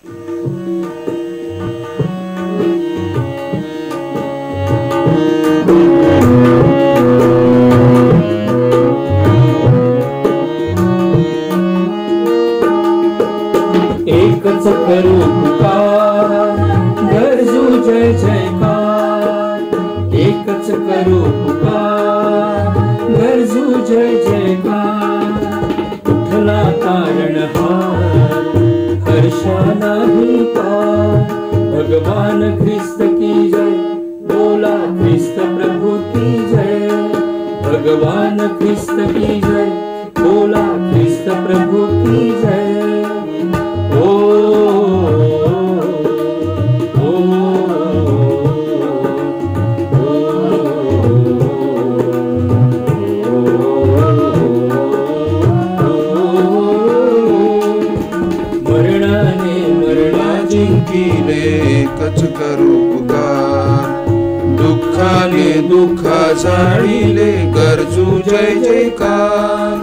एकच करू पुकार, गरजू जय जयकार. एकच करू पुकार, गरजू जय जयकार. उठला तारणहार, हर्षाला ही पार. भगवान ख्रिस्त की जय, बोला ख्रिस्त प्रभु की जय. भगवान ख्रिस्त की जय, बोला ख्रिस्त प्रभु की जय. एकच करू पुकार, दुःखाने दुःखा जाळीले गरजू जय जयकार.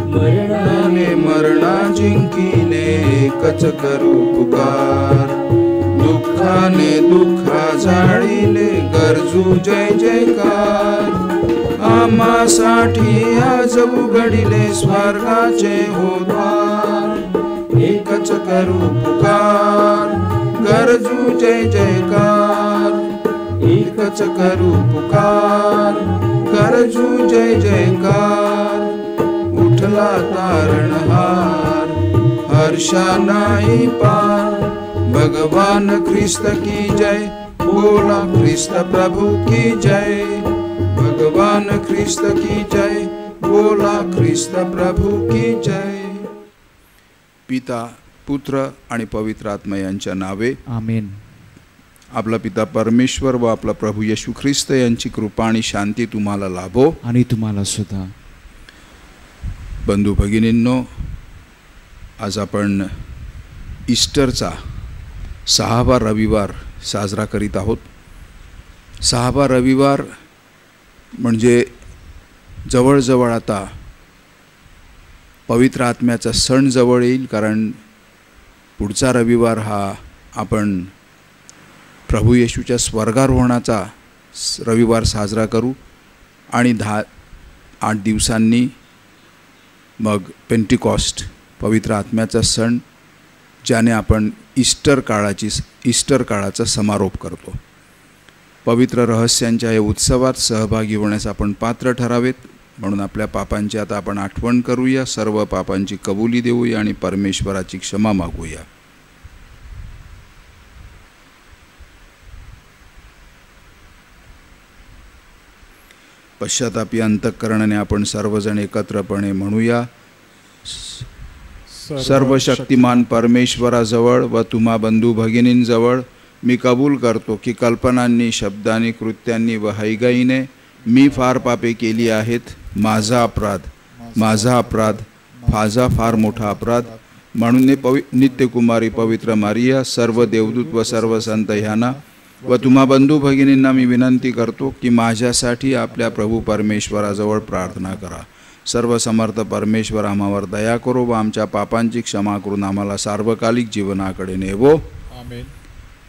मरणाने मरणा जिंकिले एकच करू पुकार, दुःखाने दुःखा जाळीले गरजू जय जयकार. आम्हासाठी आज उघडिले स्वर्गाचे हो द्वार. एकच करू पुकार, गरजू जय जयकार. एकच करू पुकार, गरजू जय जयकार. उठला तारणहार, हर्षा नाही पार. भगवान ख्रिस्त की जय, बोला ख्रिस्त प्रभु की जय. भगवान ख्रिस्त की जय, बोला ख्रिस्त प्रभु की जय. पिता, पुत्र आणि पवित्र आत्मा यांच्या नावे आमेन. आपला पिता परमेश्वर व आपला प्रभू येशू ख्रिस्त यांची कृपा आणि शांती तुम्हाला लाभो आणि तुम्हाला सुद्धा. बंधू भगिनींनो, आज आपण ईस्टरचा 6वा रविवार साजरा करीत आहोत. 6वा रविवार म्हणजे जवळजवळ आता पवित्र आत्म्याचा सण जवळ येईल, कारण पुढचा रविवार हा आपण प्रभू येशूच्या स्वर्गारोहणाचा रविवार साजरा करू आणि 8 दिवसांनी मग पेंटिकॉस्ट पवित्र आत्म्याचा सण, ज्याने आपण ईस्टर काळाचा समारोप करतो. पवित्र रहस्यांच्या या उत्सवात सहभागी होण्यास आपण पात्र ठरावेत. म्हणून आपल्या पापांची आता आपण आठवण करूया, सर्व पापांची कबुली देऊया आणि परमेश्वराची क्षमा मागूया. पश्चातापी अंतःकरणाने आपण सर्वजण एकत्रपणे म्हणूया. सर्वशक्तिमान परमेश्वराजवळ व तुम्हा बंधू भगिनींजवळ मी कबूल करतो की कल्पनांनी, शब्दांनी, कृत्यांनी व हैगाईने मी फार पापे केली आहेत. माझा अपराध, फार मोठा अपराध. म्हणून नित्यकुमारी पवित्र मारिया, सर्व देवदूत व सर्व संत ह्यांना व तुम्हा बंधू भगिनींना मी विनंती करतो की माझ्यासाठी आपल्या प्रभू परमेश्वराजवळ प्रार्थना करा. सर्व समर्थ परमेश्वर आम्हावर दया करो व आमच्या पापांची क्षमा करून आम्हाला सार्वकालिक जीवनाकडे नेवो. आमेन.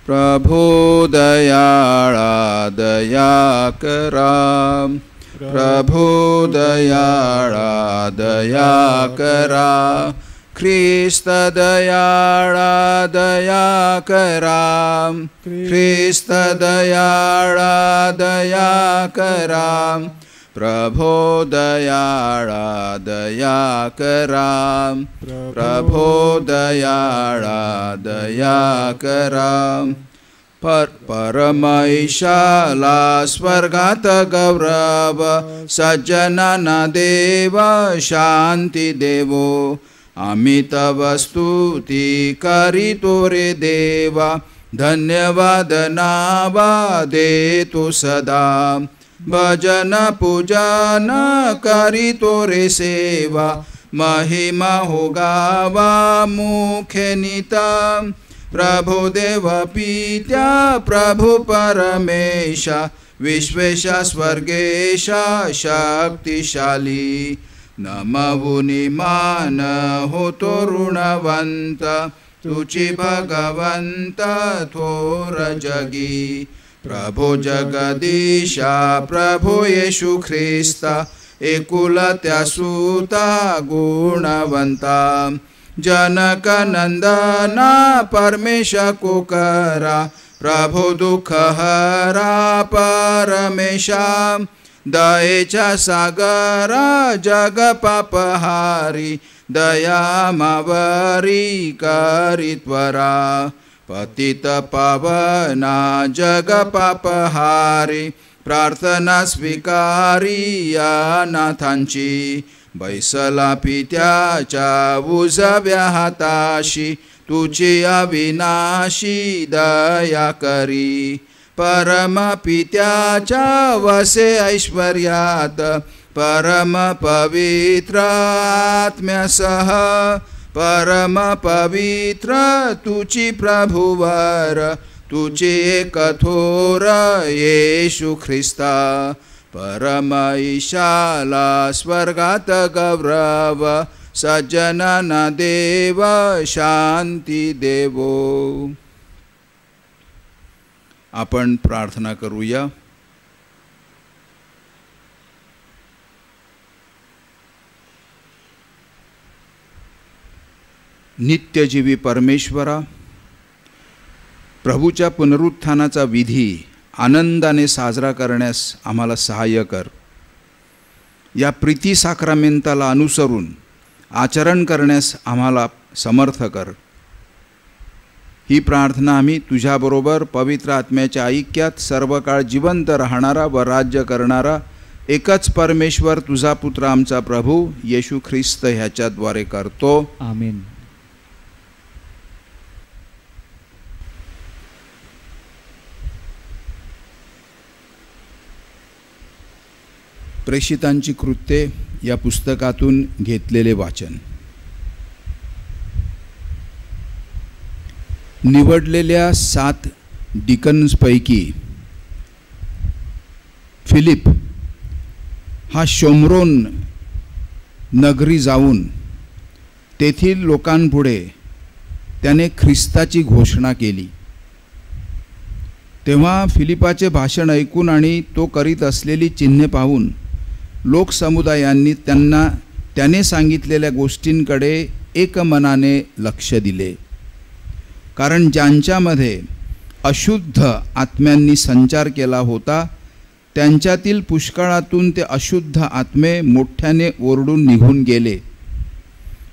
प्रभो दयाळा दया करा. प्रभो दयाळा दया करा. ख्रिस्त दयाळा दया करा. ख्रिस्त दयाळा दया करा. प्रभो दयाळा दया करा. प्रभो दयाळा दया करा. परमैशाला स्वर्गात गौरव, सज्जनांना देव शांती देवो. आम्ही तव स्तुती करीतो रे देवा, धन्यवाद नावा देतो सदा. भजन पूजन करीतो रे सेवा, महिमा हो गावा मुखे नीता. प्रभु देव पित्या प्रभु परमेशा, विश्वेशा स्वर्गेशा शक्तिशाली. नमवुनी मान होतो ऋणवंत, तुची भगवंत थोर जगी. प्रभो जगदीशा प्रभो येशू ख्रिस्ता एकुलत्या सुता गुणवंता. जनक नंदना परमेश कुकरा प्रभो दुःख हरा परमेशा. दयेच्या सागरा जग पापहारी दया मावरी करी त्वरा. पतित पावना जग पापहारी प्रार्थना स्वीकारी या नाथांची. बैसला पित्याच्या उजव्या हाताशी तुझी अविनाशी दया करी. परम पित्याच्या वसे ऐश्वर्यात परम पवित्र आत्म्यासह परम पवित्र तुची प्रभुवर तुझे कठोर येशू ख्रिस्ता. परम ईशाला स्वर्गात गौरव सज्जनांना देव शांती देवो. आपण प्रार्थना करूया. नित्यजीवी परमेश्वरा, प्रभूच्या पुनरुत्थानाचा विधी आनंदाने साजरा करण्यास आम्हाला सहाय्य कर. या प्रीती साक्रामेंताला अनुसरून आचरण करण्यास आम्हाला समर्थ कर. ही प्रार्थना आम्ही तुझ्याबरोबर पवित्र आत्म्याच्या ऐक्यात सर्व काळ जिवंत राहणारा व राज्य करणारा एकच परमेश्वर तुझा पुत्र आमचा प्रभू येशू ख्रिस्त ह्याच्याद्वारे करतो. आमेन. प्रेषितांची कृत्ये या पुस्तकातून घेतलेले वाचन. निवडलेल्या 7 डिकन्सपैकी फिलिप हा शोम्रोन नगरी जाऊन तेथील लोकांपुढे त्याने ख्रिस्ताची घोषणा केली. तेव्हा फिलिपाचे भाषण ऐकून आणि तो करीत असलेली चिन्हे पाहून लोकसमुदायांनी त्याने सांगितलेल्या गोष्टींकडे एकमनाने लक्ष दिले. कारण ज्यांच्यामध्ये अशुद्ध आत्म्यांनी संचार केला होता त्यांच्यातील पुष्कळातून ते अशुद्ध आत्मे मोठ्याने ओरडून निघून गेले.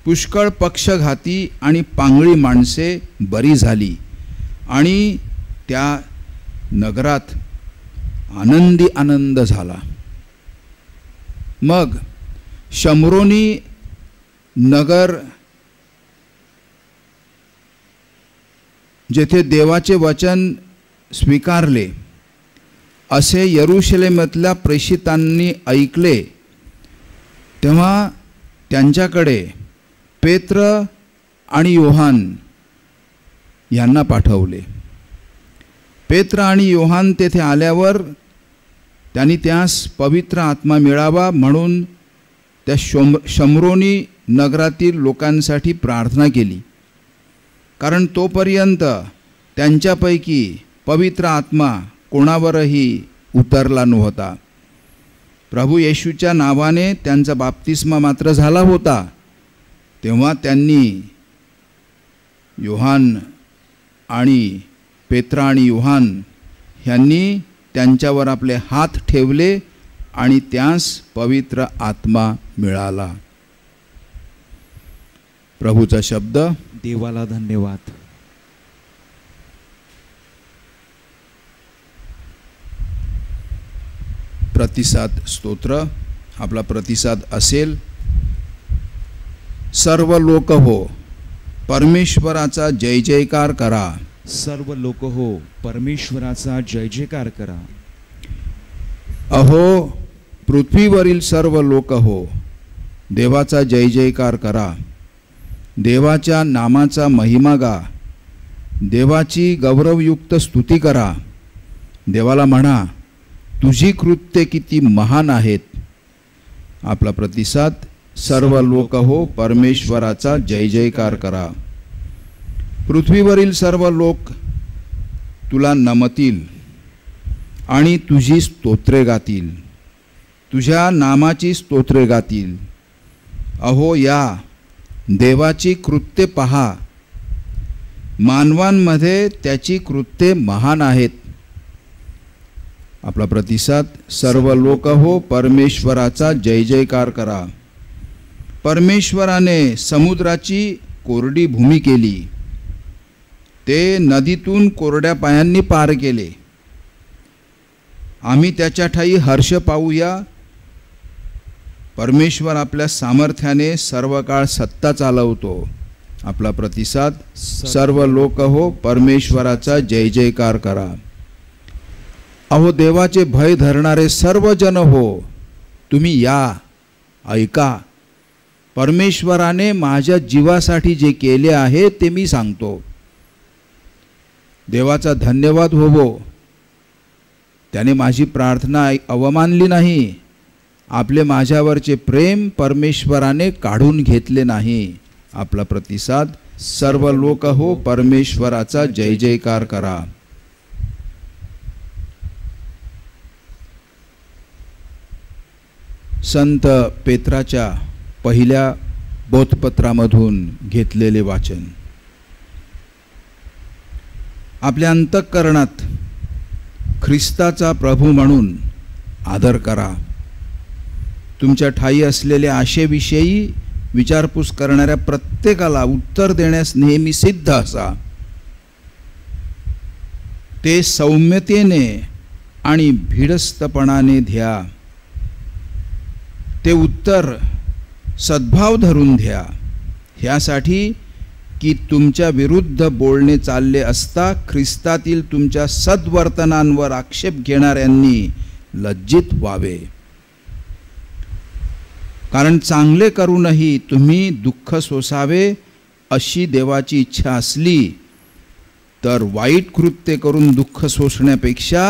पुष्कळ पक्षघाती आणि पांगळी माणसे बरी झाली आणि त्या नगरात आनंदी आनंद झाला. मग शमरोनी नगर जेथे देवाचे वचन स्वीकारले असे यरुशलेमातल्या प्रेषितांनी ऐकले तेव्हा त्यांच्याकडे पेत्र आणि योहान यांना पाठवले. पेत्र आणि योहान तेथे आल्यावर त्यांनी त्यास पवित्र आत्मा मिळावा म्हणून त्या शमरोनी नगरातील लोकांसाठी प्रार्थना केली. कारण तोपर्यंत त्यांच्यापैकी पवित्र आत्मा कोणावरही उतरला नव्हता. प्रभू येशूच्या नावाने त्यांचा बाप्तिस्मा मात्र झाला होता. तेव्हा त्यांनी योहान आणि पेत्र आणि योहान ह्यांनी त्यांच्यावर आपले हात ठेवले आणि त्यास पवित्र आत्मा मिळाला. प्रभूचा शब्द. देवाला धन्यवाद. प्रतिसाद स्तोत्र. आपला प्रतिसाद असेल, सर्व लोक हो परमेश्वराचा जय जयकार करा. सर्व लोक हो परमेश्वराचा जय जयकार करा. अहो पृथ्वीवरील सर्व लोक हो देवाचा जय जयकार करा. देवाच्या नामाचा महिमा गा. देवाची गौरवयुक्त स्तुती करा. देवाला म्हणा, तुझी कृत्ये किती महान आहेत. आपला प्रतिसाद. सर्व लोक हो परमेश्वराचा जय जयकार करा. पृथ्वीवरील सर्व लोक तुला नमतील आणि तुझी स्तोत्रे गातील, तुझ्या नामाची स्तोत्रे गातील. अहो या देवाची कृत्ये पहा, मानवांमध्ये त्याची कृत्ये महान आहेत. आपला प्रतिसाद, सर्व लोक हो परमेश्वराचा जय जयकार करा. परमेश्वराने समुद्राची कोरडी भूमी केली, ते नदीतून कोरड्या पायांनी पार केले. आम्ही त्याच्या ठाई हर्ष पाहूया. परमेश्वर आपल्या सामर्थ्याने सर्व काळ सत्ता चालवतो. आपला प्रतिसाद, सर्व लोक हो परमेश्वराचा जय जयकार करा. अहो देवाचे भय धरणारे सर्व जन हो, तुम्ही या, ऐका. परमेश्वराने माझ्या जीवासाठी जे केले आहे ते मी सांगतो. देवाचा धन्यवाद होवो, त्याने माझी प्रार्थना अवमानली नाही. आपले माझ्यावरचे प्रेम परमेश्वराने काढून घेतले नाही. आपला प्रतिसाद, सर्व लोक हो परमेश्वराचा जय जयकार करा. संत पेत्राच्या पहिल्या बोधपत्रामधून घेतलेले वाचन. आपल्या अंतःकरणात ख्रिस्ताचा प्रभू म्हणून आदर करा. तुमच्या ठायी असलेल्या आशेविषयी विचारपूस करणाऱ्या प्रत्येकाला उत्तर देण्यास नेहमी सिद्ध असा. ते सौम्यतेने आणि भिडस्तपणाने द्या. ते उत्तर सद्भाव धरून द्या, ह्यासाठी की तुमच्या विरुद्ध बोलणे चालले असता ख्रिस्तातील तुमच्या सद्वर्तनांवर आक्षेप घेणाऱ्यांनी लज्जित व्हावे. कारण चांगले करूनही तुम्ही दुःख सोसावे अशी देवाची इच्छा असली तर वाईट कृत्य करून दुःख सोसण्यापेक्षा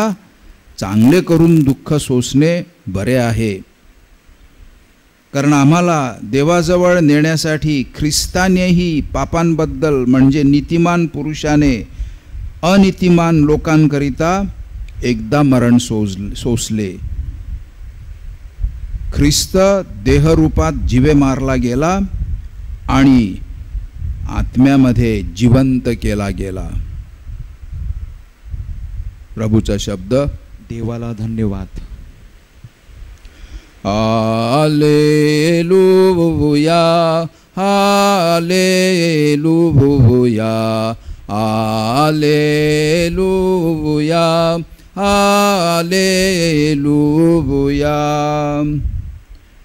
चांगले करून दुःख सोसणे बरे आहे. कारण आम्हाला देवाजवळ नेण्यासाठी ख्रिस्तानेही पापांबद्दल म्हणजे नीतिमान पुरुषाने अनीतिमान लोकांकरिता एकदा मरण सोसले. ख्रिस्त देहरूपात जीवे मारला गेला आणि आत्म्यामध्ये जिवंत केला गेला. प्रभूचा शब्द. देवाला धन्यवाद. Hallelujah, hallelujah, hallelujah, hallelujah.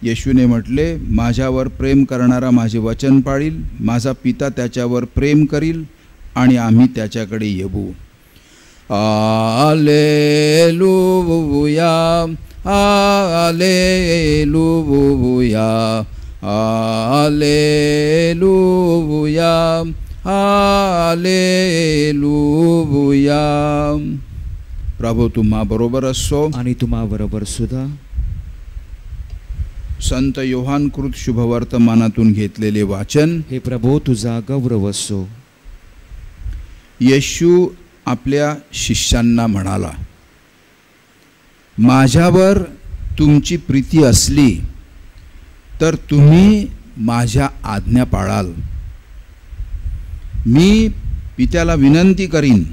येशूने म्हटले, माझ्यावर प्रेम करणारा माझे वचन पाळील, माझा पिता त्याच्यावर प्रेम करील आणि आम्ही त्याच्याकडे येऊ. Hallelujah, hallelujah, hallelujah, hallelujah. प्रभू तुम्हा बरोबर असो आणि तुम्हा बरोबर सुद्धा. संत योहान कृत शुभवर्तमानातून घेतलेले वाचन. हे प्रभू तुझा गौरव असो. येशू आपल्या शिष्यांना म्हणाला, माझ्यावर तुमची प्रीती असली तर तुम्ही माझ्या आज्ञा पाळाल. मी पित्याला विनंती करीन,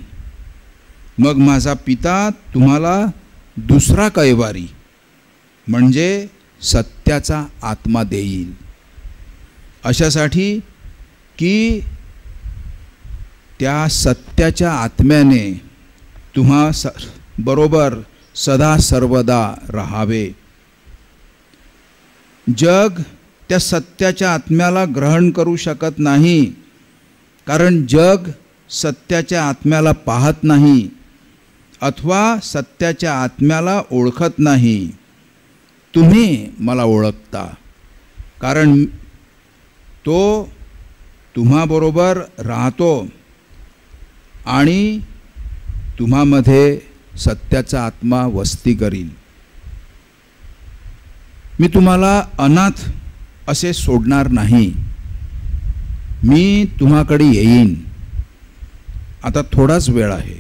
मग माझा पिता तुम्हाला दुसरा कैवारी म्हणजे सत्याचा आत्मा देईल, अशासाठी की त्या सत्याच्या आत्म्याने तुम्हा बरोबर सदा सर्वदा राहावे. जग त्या सत्याच्या आत्म्याला ग्रहण करू शकत नाही, कारण जग सत्याच्या आत्म्याला पाहत नाही अथवा सत्याच्या आत्म्याला ओळखत नाही. तुम्ही मला ओळखता, कारण तो तुम्हाबरोबर राहतो आणि तुम्हामध्ये सत्याचा आत्मा वस्ती करील. मी तुम्हाला अनाथ असे सोडणार नाही. मी तुम्हाकडे येईन. आता थोडाच वेळ आहे,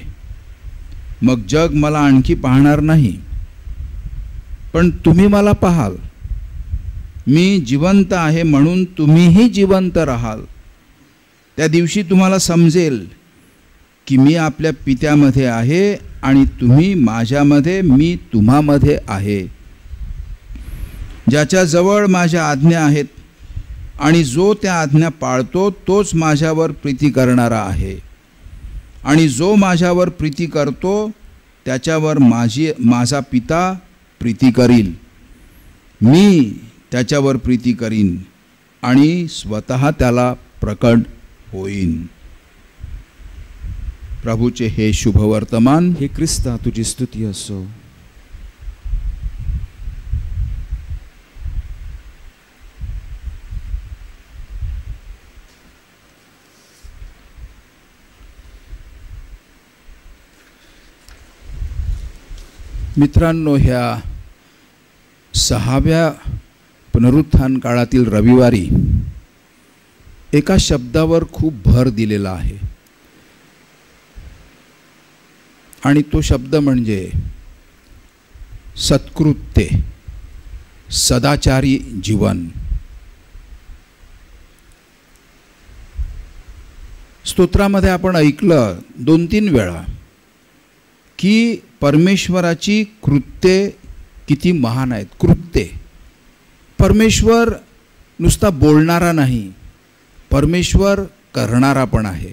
मग जग मला आणखी पाहणार नाही, पण तुम्ही मला पाहाल. मी जिवंत आहे म्हणून तुम्हीही जिवंत राहाल. त्या दिवशी तुम्हाला समजेल की मी आपल्या पित्यामध्ये आहे आणि तुम्ही माझ्यामध्ये, मी तुम्हामध्ये आहे. ज्याच्याजवळ माझ्या आज्ञा आहेत आणि जो त्या आज्ञा पाळतो तोच माझ्यावर प्रीती करणारा आहे, आणि जो माझ्यावर प्रीती करतो त्याच्यावर माझा पिता प्रीती करील. मी त्याच्यावर प्रीती करीन आणि स्वतः त्याला प्रकट होईन. प्रभूचे हे शुभवर्तमान. हे ख्रिस्ता तुझी स्तुती असो. मित्रांनो, ह्या 6व्या पुनरुत्थान काळातील रविवारी एका शब्दावर खूप भर दिलेला आहे, आणि तो शब्द म्हणजे सत्कृत्ये, सदाचारी जीवन. स्तोत्रामध्ये आपण ऐकलं 2-3 वेळा की परमेश्वराची कृत्ये किती महान आहेत. कृत्ये. परमेश्वर नुसता बोलणारा नाही, परमेश्वर करणारा पण आहे.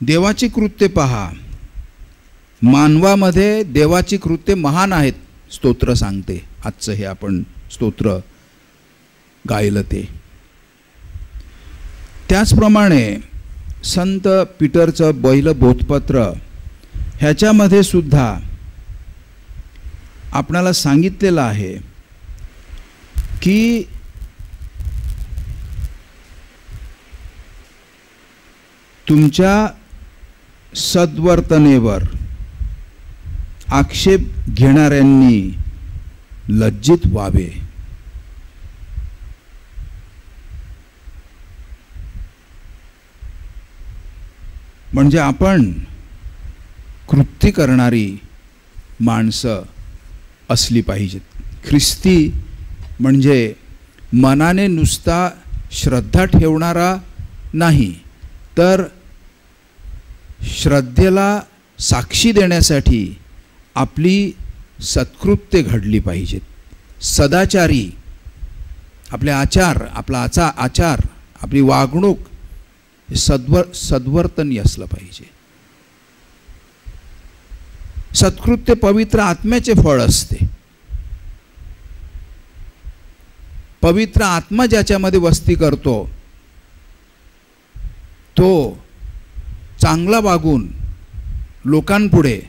देवाची कृत्ये पहा. मानवामध्ये देवाची कृत्ये महान आहेत, स्तोत्र सांगते. आजचं हे आपण स्तोत्र गायलं ते. त्याचप्रमाणे संत पीटरचं पहिलं बोधपत्र ह्याच्यामध्ये सुद्धा आपणाला सांगितलेलं आहे की तुमच्या सद्वर्तनेवर आक्षेप घेणाऱ्यांनी लज्जित व्हावे. म्हणजे आपण कृत्य करणारी माणसं असली पाहिजेत. ख्रिस्ती म्हणजे मनाने नुसता श्रद्धा ठेवणारा नाही, तर श्रद्धेला साक्षी देण्यासाठी आपली सत्कृत्ये घडली पाहिजेत. सदाचारी आपले आचार, आपला आचार, आपली वागणूक सद्वर्तनी असलं पाहिजे. सत्कृत्य पवित्र आत्म्याचे फळ असते. पवित्र आत्मा ज्याच्यामध्ये वस्ती करतो तो चांगला वागून लोकांपुढे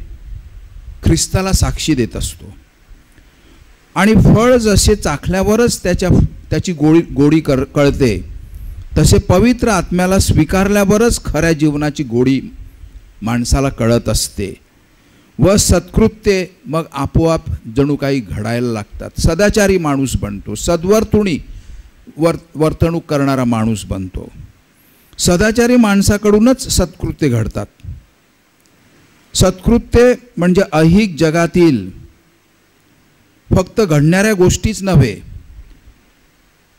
ख्रिस्ताला साक्षी देत असतो. आणि फळ जसे चाखल्यावरच त्याची गोडी कळते, तसे पवित्र आत्म्याला स्वीकारल्यावरच खऱ्या जीवनाची गोडी माणसाला कळत असते. व सत्कृत्ये मग आपोआप जणू काही घडायला लागतात. सदाचारी माणूस बनतो, सद्वर्तुणी वर्तणूक करणारा माणूस बनतो. सदाचारी माणसाकडूनच सत्कृत्ये घडतात. सत्कृत्ये म्हणजे ऐहिक जगातील फक्त घडणाऱ्या गोष्टीच नव्हे,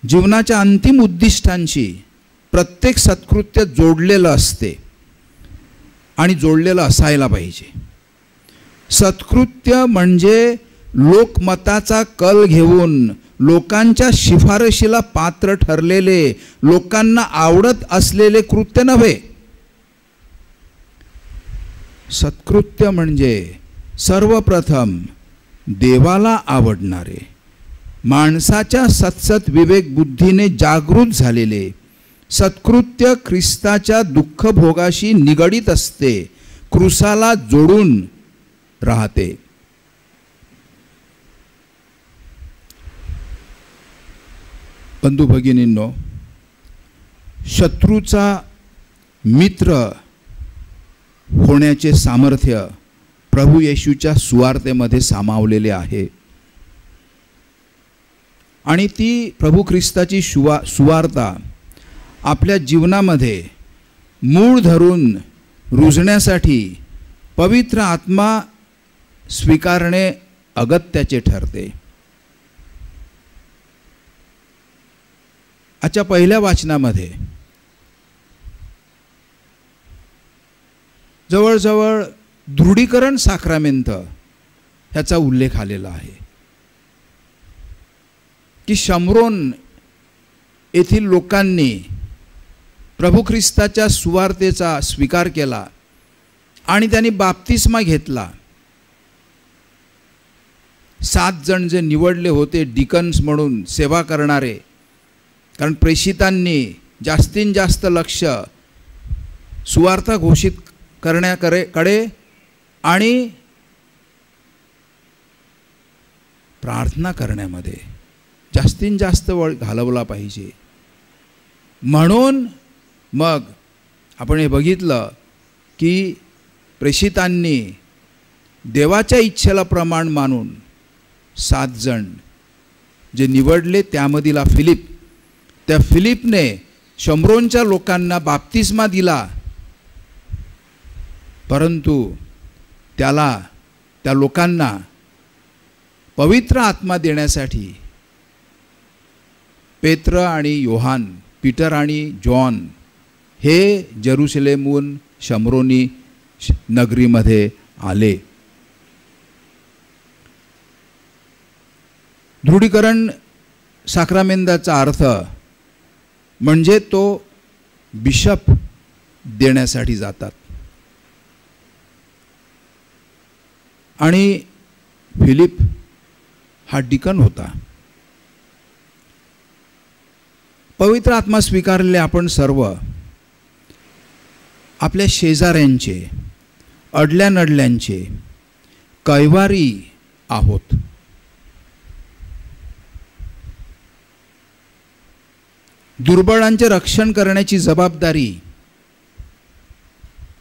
जीवनाच्या अंतिम उद्दिष्टांशी प्रत्येक सत्कृत्य जोडलेलं असते आणि जोडलेलं असायला पाहिजे. सत्कृत्य म्हणजे लोकमताचा कल घेऊन लोकांच्या शिफारशीला पात्र ठरलेले, लोकांना आवडत असलेले कृत्य नव्हे. सत्कृत्य म्हणजे सर्वप्रथम देवाला आवडणारे, माणसाच्या सत्सत विवेक बुद्धीने जागृत झालेले. सत्कृत्य ख्रिस्ताच्या दुःख भोगाशी निगडीत असते, क्रूसाला जोडून राहते. बंधू भगिनींनो, शत्रूचा मित्र होण्याचे सामर्थ्य प्रभू येशूच्या सुवार्तेमध्ये सामावलेले आहे. आणि ती प्रभू ख्रिस्ताची सुवार्ता आपल्या जीवनामध्ये मूळ धरून रुजण्यासाठी पवित्र आत्मा स्वीकारणे अगत्याचे ठरते. आजच्या पहिल्या वाचनामध्ये जवळजवळ दृढीकरण साक्रामेंत ह्याचा उल्लेख आलेला आहे की शमरोन येथील लोकांनी प्रभू ख्रिस्ताच्या सुवार्तेचा स्वीकार केला आणि त्यांनी बाप्तिस्मा घेतला. 7 जण जे निवडले होते डिकन्स म्हणून सेवा करणारे, कारण प्रेषितांनी जास्तीत जास्त लक्ष सुवार्ता घोषित करण्याकडे आणि प्रार्थना करण्यामध्ये जास्तीत जास्त वेळ घालवला पाहिजे. म्हणून मग आपण हे बघितलं की प्रेषितांनी देवाच्या इच्छेला प्रमाण मानून 7 जण जे निवडले, त्यामधील फिलिप, त्या फिलिपने शमरोनच्या लोकांना बाप्तिस्मा दिला, परंतु त्या लोकांना पवित्र आत्मा देण्यासाठी पेत्र आणि योहान, पीटर आणि जॉन हे जेरुसलेमहून शमरोनी नगरीमध्ये आले. दृढीकरण साक्रामेंताचा अर्थ म्हणजे तो बिशप देण्यासाठी जातात आणि फिलिप हा डिकन होता. पवित्र आत्मा स्वीकारलेले आपण सर्व आपल्या शेजाऱ्यांचे, अडल्या नडल्यांचे कैवारी आहोत. दुर्बळांचे रक्षण करण्याची जबाबदारी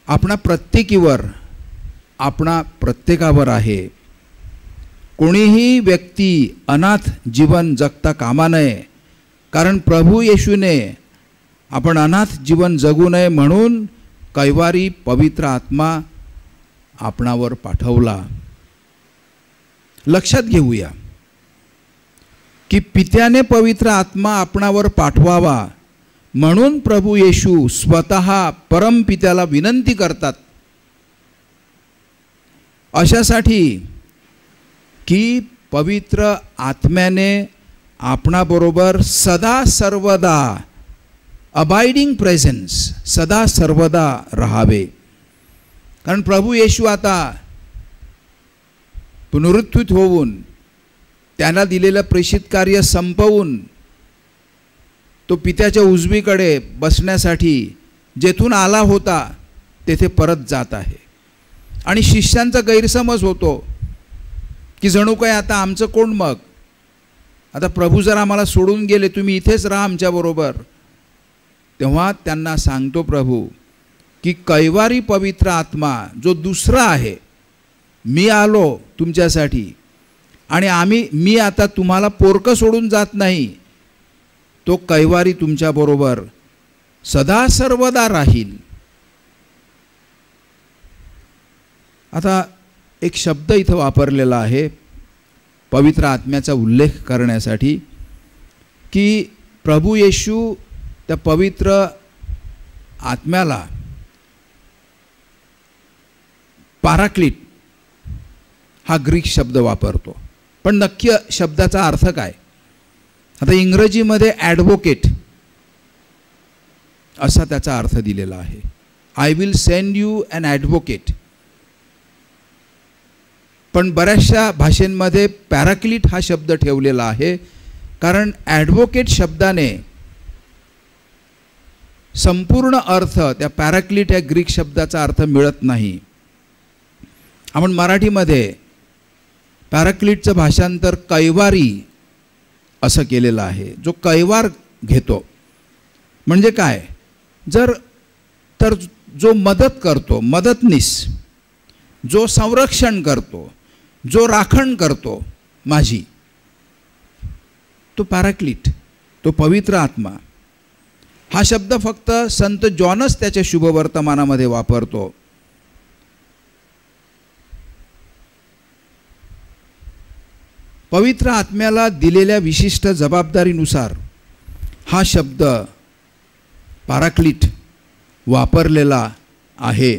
आपणा प्रत्येकावर आहे. कोणीही व्यक्ती अनाथ जीवन जगता कामा नये, कारण प्रभू येशूने आपण अनाथ जीवन जगू नये म्हणून कैवारी पवित्र आत्मा आपणावर पाठवला. लक्षात घेऊया की पित्याने पवित्र आत्मा आपणावर पाठवावा म्हणून प्रभू येशू स्वतः परमपित्याला विनंती करतात, अशासाठी की पवित्र आत्म्याने आपणाबरोबर सदा सर्वदा अबाइडिंग प्रेझेन्स सदा सर्वदा राहावे. कारण प्रभू येशू आता पुनरुत्थित होऊन त्यांना दिलेलं प्रेषित कार्य संपवून तो पित्याच्या उजवीकडे बसण्यासाठी जेथून आला होता तेथे परत जात आहे. आणि शिष्यांचा गैरसमज होतो की जणू काय आता आमचं कोण, मग आता प्रभू जर आम्हाला सोडून गेले, तुम्ही इथेच राहा आमच्याबरोबर. तेव्हा त्यांना सांगतो प्रभू की कैवारी पवित्र आत्मा जो दुसरा आहे, मी आलो तुमच्यासाठी आणि मी आता तुम्हाला पोरकं सोडून जात नाही, तो कैवारी तुमच्याबरोबर सदा सर्वदा राहील. आता एक शब्द इथं वापरलेला आहे पवित्र आत्म्याचा उल्लेख करण्यासाठी की प्रभू येशू त्या पवित्र आत्म्याला पॅराक्लिट हा ग्रीक शब्द वापरतो. पण नक्की शब्दाचा अर्थ काय? आता इंग्रजीमध्ये ॲडव्होकेट असा त्याचा अर्थ दिलेला आहे. I will send you an advocate. पण बऱ्याचशा भाषेंमध्ये पॅराक्लिट हा शब्द ठेवलेला आहे, कारण ॲडव्होकेट शब्दाने संपूर्ण अर्थ त्या पॅराक्लिट या ग्रीक शब्दाचा अर्थ मिळत नाही. आपण मराठीमध्ये पॅराक्लिटचं भाषांतर कैवारी असं केलेलं आहे, जो कैवार घेतो. म्हणजे काय? तर जो मदत करतो, मदतनीस, जो संरक्षण करतो, जो राखण करतो माझी, तो पॅराक्लिट, तो पवित्र आत्मा. हा शब्द फक्त संत जॉनच त्याच्या शुभवर्तमानामध्ये वापरतो. पवित्र आत्म्याला दिलेल्या विशिष्ट जबाबदारीनुसार हा शब्द पॅराक्लिट वापरलेला आहे.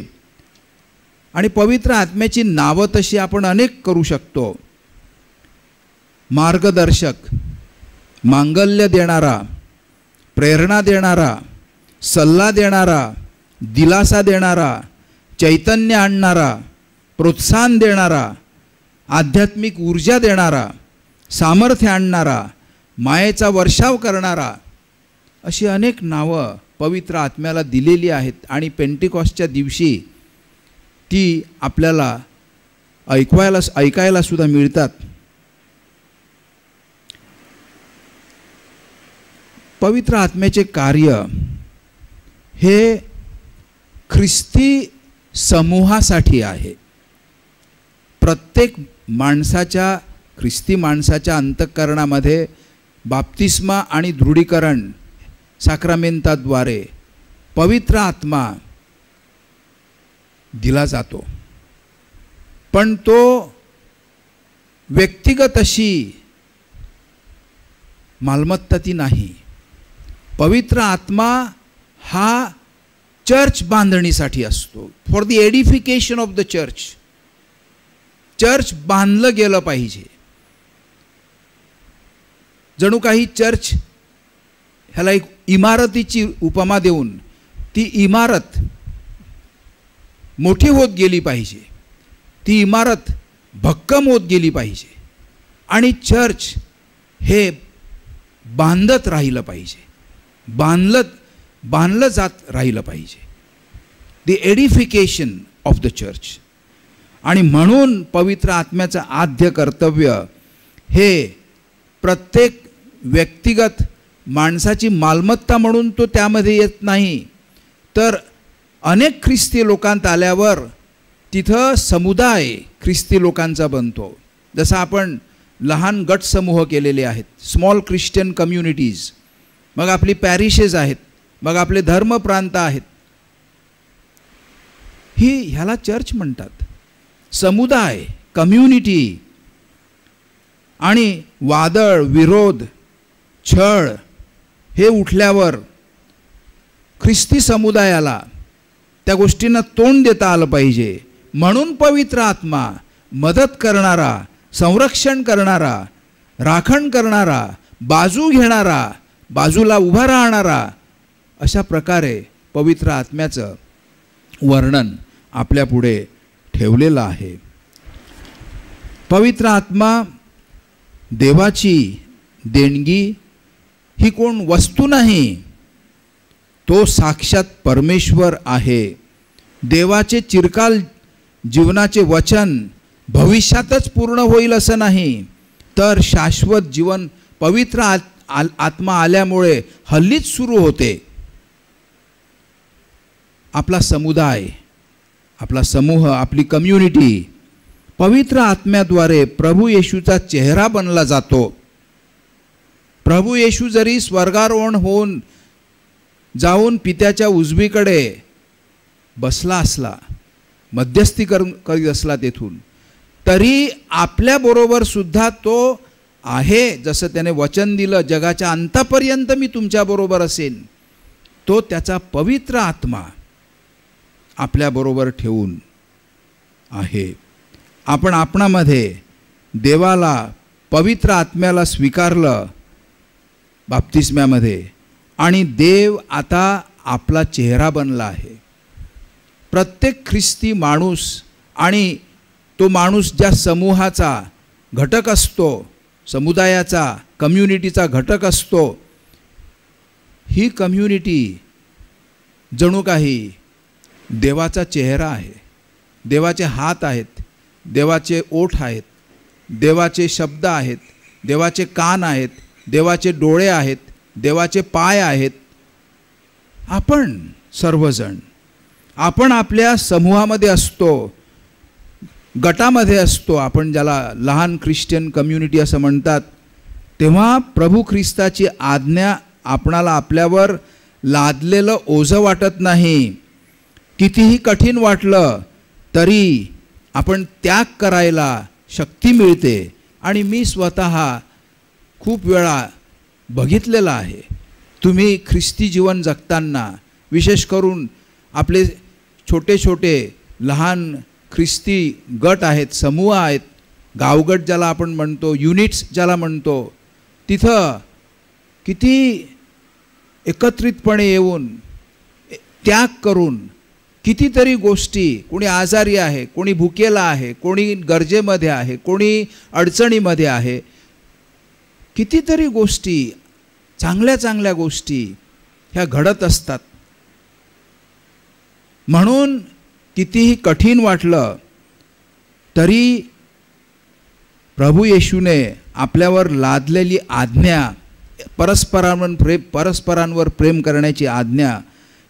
आणि पवित्र आत्म्याची नावं तशी आपण अनेक करू शकतो. मार्गदर्शक, मांगल्य देणारा, प्रेरणा देणारा, सल्ला देणारा, दिलासा देणारा, चैतन्य आणणारा, प्रोत्साहन देणारा, आध्यात्मिक ऊर्जा देणारा, सामर्थ्य आणणारा, मायेचा वर्षाव करणारा, अशी अनेक नावं पवित्र आत्म्याला दिलेली आहेत. आणि पेंटिकॉस्टच्या दिवशी ती आपल्याला ऐकायला सुद्धा मिळतात. पवित्र आत्म्याचे कार्य हे ख्रिस्ती समूहासाठी आहे. प्रत्येक माणसाच्या, ख्रिस्ती माणसाच्या अंतःकरणामध्ये बाप्तिस्मा आणि दृढीकरण साक्रामेंताद्वारे पवित्र आत्मा दिला जातो. पण तो व्यक्तिगत अशी मालमत्ता ती नाही. पवित्र आत्मा हा चर्च बांधणीसाठी असतो. For the edification of the church. Church बांधलं गेलं पाहिजे. जणू काही चर्च ह्याला एक इमारतीची उपमा देऊन ती इमारत मोठी होत गेली पाहिजे, ती इमारत भक्कम होत गेली पाहिजे आणि चर्च हे बांधत राहिलं पाहिजे, बांधलं जात राहिलं पाहिजे. The edification of the church. आणि म्हणून पवित्र आत्म्याचं आद्य कर्तव्य हे प्रत्येक व्यक्तिगत माणसाची मालमत्ता म्हणून तो त्यामध्ये येत नाही, तर अनेक ख्रिस्ती लोकांत आल्यावर तिथं समुदाय ख्रिस्ती लोकांचा बनतो. जसं आपण लहान गट समूह केलेले आहेत, स्मॉल ख्रिश्चन कम्युनिटीज, मग आपली पॅरिशेस आहेत, मग आपले धर्म प्रांत आहेत. ह्याला चर्च म्हणतात. समुदाय, कम्युनिटी. आणि वादळ, विरोध, छळ हे उठल्यावर ख्रिस्ती समुदायाला त्या गोष्टींना तोंड देता आलं पाहिजे. म्हणून पवित्र आत्मा मदत करणारा, संरक्षण करणारा, राखण करणारा, बाजू घेणारा, बाजूला उभा राहणारा, अशा प्रकारे पवित्र आत्म्याचं वर्णन आपल्यापुढे ठेवलेलं आहे. पवित्र आत्मा देवाची देणगी ही कोण वस्तू नाही, तो साक्षात परमेश्वर आहे. देवाचे चिरकाल जीवनाचे वचन भविष्यातच पूर्ण होईल असं नाही, तर शाश्वत जीवन पवित्र आत्मा आल्यामुळे हल्लीच सुरू होते. आपला समुदाय, आपला समूह, आपली कम्युनिटी पवित्र आत्म्याद्वारे प्रभू येशूचा चेहरा बनला जातो. प्रभू येशू जरी स्वर्गारोहण होऊन जाऊन पित्याच्या उजवीकडे बसला असला, मध्यस्थी करीत असला तेथून, तरी आपल्याबरोबर सुद्धा तो आहे. जसं त्याने वचन दिलं, जगाच्या अंतापर्यंत मी तुमच्याबरोबर असेन, तो त्याचा पवित्र आत्मा आपल्याबरोबर ठेवून आहे. आपण आपणामध्ये देवाला, पवित्र आत्म्याला स्वीकारलं बाप्तिस्म्यामध्ये, आणि देव आता आपला चेहरा बनला आहे. प्रत्येक ख्रिस्ती माणूस, आणि तो माणूस ज्या समूहाचा घटक असतो, समुदायाचा, कम्युनिटीचा घटक असतो, ही कम्युनिटी जणू काही देवाचा चेहरा आहे. देवाचे हात आहेत, देवाचे ओठ आहेत, देवाचे शब्द आहेत, देवाचे कान आहेत, देवाचे डोळे आहेत, देवाचे पाय आहेत. आपण सर्वजण, आपण आपल्या समूहामध्ये असतो, गटामध्ये असतो, आपण ज्याला लहान ख्रिश्चन कम्युनिटी असं म्हणतात. तेव्हा प्रभू ख्रिस्ताची आज्ञा आपणाला आपल्यावर लादलेलं ओझं वाटत नाही. कितीही कठीण वाटलं तरी आपण त्याग करायला शक्ती मिळते. आणि मी स्वतः खूप वेळा बघितलेलं आहे. तुम्ही ख्रिस्ती जीवन जगताना, विशेष करून आपले छोटे छोटे लहान ख्रिस्ती गट आहेत, समूह आहेत, गावगट ज्याला आपण म्हणतो, युनिट्स ज्याला म्हणतो, तिथं किती एकत्रितपणे येऊन त्याग करून कितीतरी गोष्टी, कोणी आजारी आहे, कोणी भुकेला आहे, कोणी गरजेमध्ये आहे, कोणी अडचणीमध्ये आहे, कितीतरी गोष्टी, चांगल्या चांगल्या गोष्टी ह्या घडत असतात. म्हणून कितीही कठीण वाटलं तरी प्रभू येशूने आपल्यावर लादलेली आज्ञा, परस्परांवर प्रेम करण्याची आज्ञा,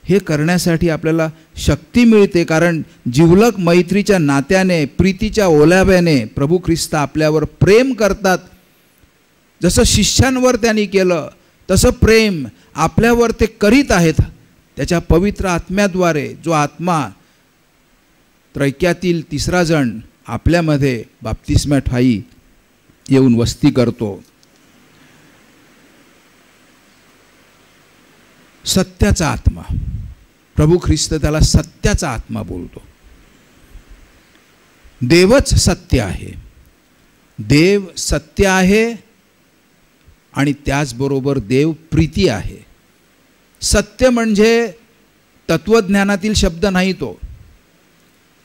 हे करण्यासाठी आपल्याला शक्ती मिळते. कारण जिवलग मैत्रीच्या नात्याने, प्रीतीच्या ओलाव्याने प्रभू ख्रिस्त आपल्यावर प्रेम करतात. जसं शिष्यांवर त्यांनी केलं तसं प्रेम आपल्यावर ते करीत आहेत. त्याच्या पवित्र आत्म्याद्वारे, जो आत्मा त्रैक्यातील तिसरा जण आपल्यामध्ये बाप्तिस्मा ठायी येऊन वस्ती करतो. सत्याचा आत्मा, प्रभू ख्रिस्त त्याला सत्याचा आत्मा बोलतो. देवच सत्य आहे. देव सत्य आहे आणि त्याचबरोबर देव प्रीती आहे. सत्य म्हणजे तत्वज्ञानातील शब्द नाही तो.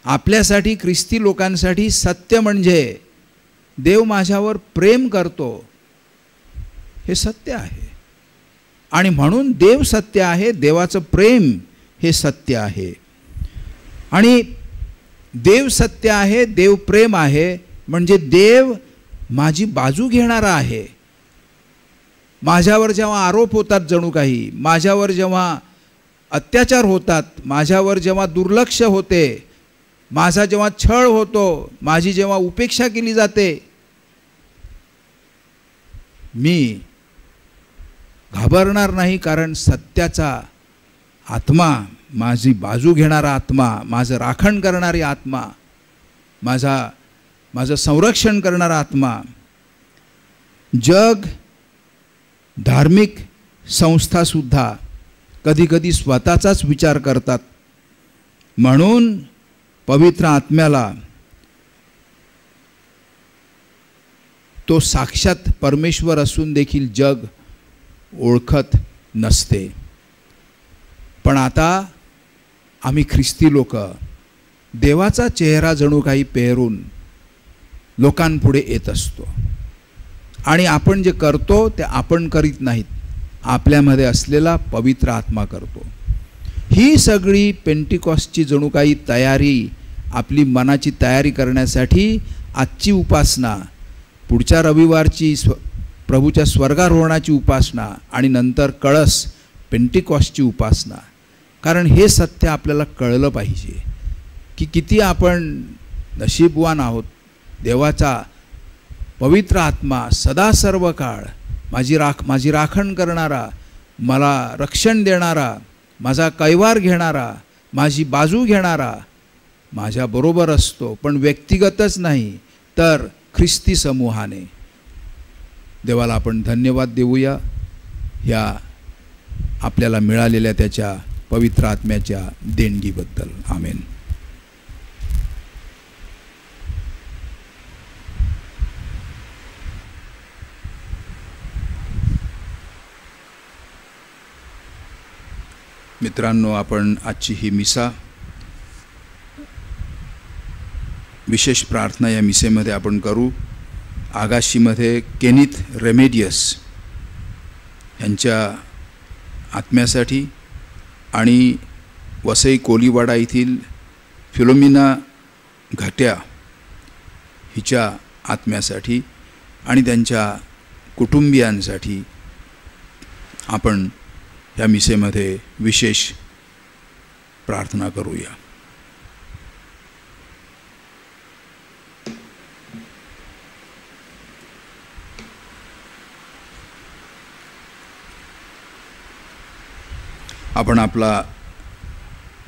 आपल्यासाठी, ख्रिस्ती लोकांसाठी सत्य म्हणजे देव माझ्यावर प्रेम करतो, हे सत्य आहे. आणि म्हणून देव सत्य आहे, देवाचं प्रेम हे सत्य आहे. आणि देव सत्य आहे, देव प्रेम आहे, म्हणजे देव माझी बाजू घेणारा आहे. माझ्यावर जेव्हा आरोप होतात, जणू काही माझ्यावर जेव्हा अत्याचार होतात, माझ्यावर जेव्हा दुर्लक्ष होते, माझा जेव्हा छळ होतो, माझी जेव्हा उपेक्षा केली जाते, मी घाबरणार नाही. कारण सत्याचा आत्मा, माझी बाजू घेणारा आत्मा, माझं राखण करणारी आत्मा, माझं संरक्षण करणारा आत्मा. जग, धार्मिक संस्थासुद्धा कधीकधी स्वतःचाच विचार करतात. म्हणून पवित्र आत्म्याला तो साक्षात परमेश्वर असून देखील जग ओळखत नसते. पण आता आम्ही ख्रिस्ती लोक देवाचा चेहरा जणू काही पेरून लोकांपुढे येत असतो. आणि आपण जे करतो ते आपण करीत नाहीत, आपल्यामध्ये असलेला पवित्र आत्मा करतो. ही सगळी पेंटिकॉस्टची जणू काही तयारी, आपली मनाची तयारी करण्यासाठी आजची उपासना, पुढच्या रविवारची प्रभूच्या स्वर्गारोहणाची उपासना आणि नंतर कळस पेंटिकॉस्टची उपासना. कारण हे सत्य आपल्याला कळलं पाहिजे की किती आपण नशीबवान आहोत. देवाचा पवित्र आत्मा सदा सर्व काळ माझी राखण करणारा, मला रक्षण देणारा, माझा कैवार घेणारा, माझी बाजू घेणारा माझ्याबरोबर असतो. पण व्यक्तिगतच नाही तर ख्रिस्ती समूहाने. देवाला आपण धन्यवाद देऊया ह्या आपल्याला मिळालेल्या त्याच्या पवित्र आत्म्याच्या देणगीबद्दल. आमेन. मित्रांनो, आपण आजची ही मिसा, विशेष प्रार्थना या मिसेमध्ये आपण करू. आगाशीमध्ये केनिथ रेमेडियस यांच्या आत्म्यासाठी आणि वसई कोलीवाडा येथील फिलोमिना घाट्या हिच्या आत्म्यासाठी आणि त्यांच्या कुटुंबियांसाठी आपण या मिसेमध्ये विशेष प्रार्थना करूया. आपण आपला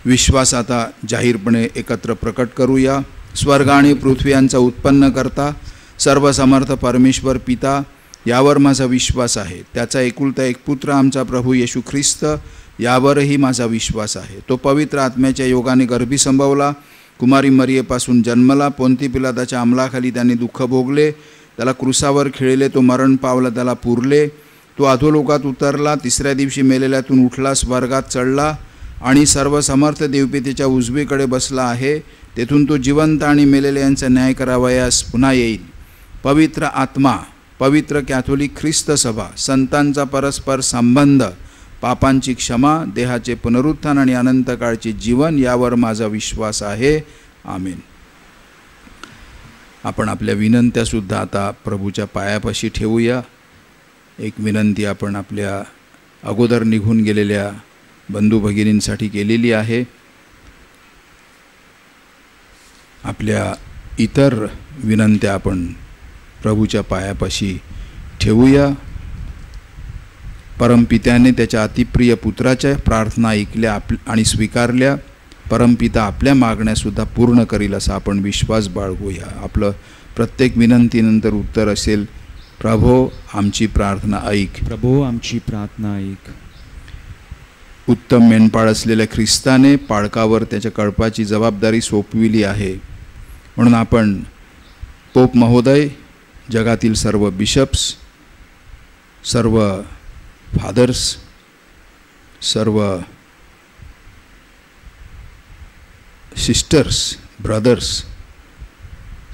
विश्वास आता जाहीरपणे एकत्र प्रकट करूया. स्वर्ग आणि पृथ्वी यांचा उत्पन्न करता सर्वसमर्थ परमेश्वर पिता यावर माझा विश्वास आहे. त्याचा एकुलता एक पुत्र आमचा प्रभू येशू ख्रिस्त यावरही माझा विश्वास आहे. तो पवित्र आत्म्याच्या योगाने गर्भी संभवला, कुमारी मरियेपासून जन्मला, पोंती पिलाताच्या अंमलाखाली त्यांनी दुःख भोगले, त्याला क्रुसावर खिळले, तो मरण पावला, त्याला पुरले, तो अधोलोकात उतरला, तिसऱ्या दिवशी मेलेल्यातून उठला, स्वर्गात चढला आणि सर्वसमर्थ देवपितेच्या उजवीकडे बसला आहे. तेथून तो जिवंत आणि मेलेले यांचा न्याय करावयास पुन्हा येईल. पवित्र आत्मा, पवित्र कॅथोलिक ख्रिस्त सभा, संतांचा परस्पर संबंध, पापांची क्षमा, देहाचे पुनरुत्थान आणि अनंतकाळचे जीवन यावर माझा विश्वास आहे. आमेन. आपण आपल्या विनंत्यासुद्धा आता प्रभूच्या पायापाशी ठेवूया. एक विनंती आपण आपल्या अगोदर निघून गेलेल्या बंधू भगिनींसाठी केलेली आहे. आपल्या इतर विनंत्या आपण प्रभूच्या पायापाशी ठेवूया. परमपित्याने त्याच्या अतिप्रिय पुत्राच्या प्रार्थना ऐकल्या आणि स्वीकारल्या. परमपिता आपल्या मागण्यासुद्धा पूर्ण करील असा आपण विश्वास बाळगूया. आपलं प्रत्येक विनंतीनंतर उत्तर असेल, प्रभो आमची प्रार्थना ऐक. प्रभो आमची प्रार्थना ऐक. उत्तम मेंढपाळ असलेल्या ख्रिस्ताने पाळकावर त्याच्या कळपाची जबाबदारी सोपविली आहे. म्हणून आपण पोप महोदय, जगातील सर्व बिशप्स, सर्व फादर्स, सर्व सिस्टर्स, ब्रदर्स,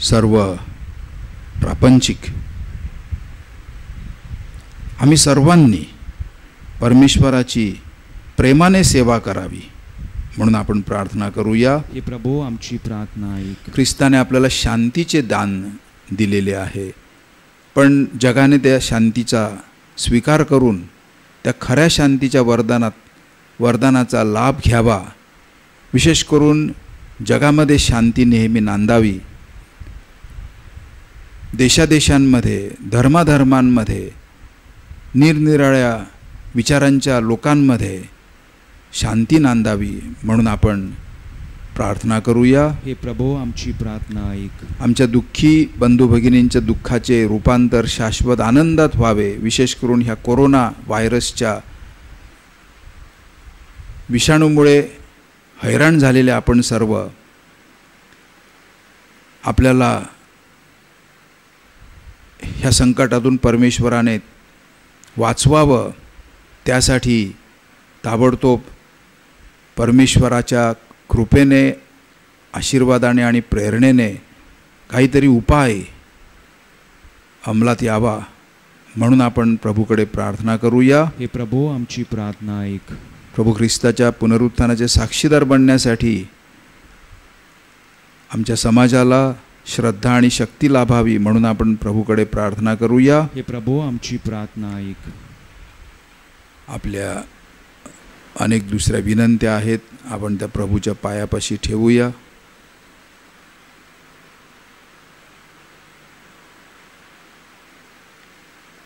सर्व प्रापंचिक, आम्ही सर्वांनी परमेश्वराची प्रेमाने सेवा करावी म्हणून आपण प्रार्थना करूया. हे प्रभो आमची प्रार्थना ऐक. ख्रिस्ताने आपल्याला शांतीचे दान दिलेले आहे, पण जगाने त्या शांतीचा स्वीकार करून त्या खऱ्या शांतीच्या वरदानाचा लाभ घ्यावा. विशेष करून जगामध्ये शांती नेहमी नांदावी. देशादेशांमध्ये, धर्माधर्मांमध्ये, निरनिराळ्या विचारांच्या लोकांमध्ये शांती नांदावी म्हणून आपण प्रार्थना करूया. हे प्रभो आमची प्रार्थना ऐक. आमच्या दुःखी बंधू भगिनींच्या दुःखाचे रूपांतर शाश्वत आनंदात व्हावे. विशेष करून ह्या कोरोना व्हायरसच्या विषाणूमुळे हैराण झालेले आपण सर्व, आपल्याला ह्या संकटातून परमेश्वराने वाचवावं, त्यासाठी ताबडतोब परमेश्वराच्या कृपेने, आशीर्वादाने आणि प्रेरणेने काहीतरी उपाय अंमलात यावा म्हणून आपण प्रभूकडे प्रार्थना करूया. हे प्रभो आमची प्रार्थना ऐक. प्रभू ख्रिस्ताच्या पुनरुत्थानाचे साक्षीदार बनण्यासाठी आमच्या समाजाला श्रद्धा आणि शक्ती लाभावी म्हणून आपण प्रभूकडे प्रार्थना करूया. हे प्रभो आमची प्रार्थना ऐक. आपल्या अनेक दुसऱ्या विनंत्या आहेत, आपण त्या प्रभूच्या पायापाशी ठेवूया.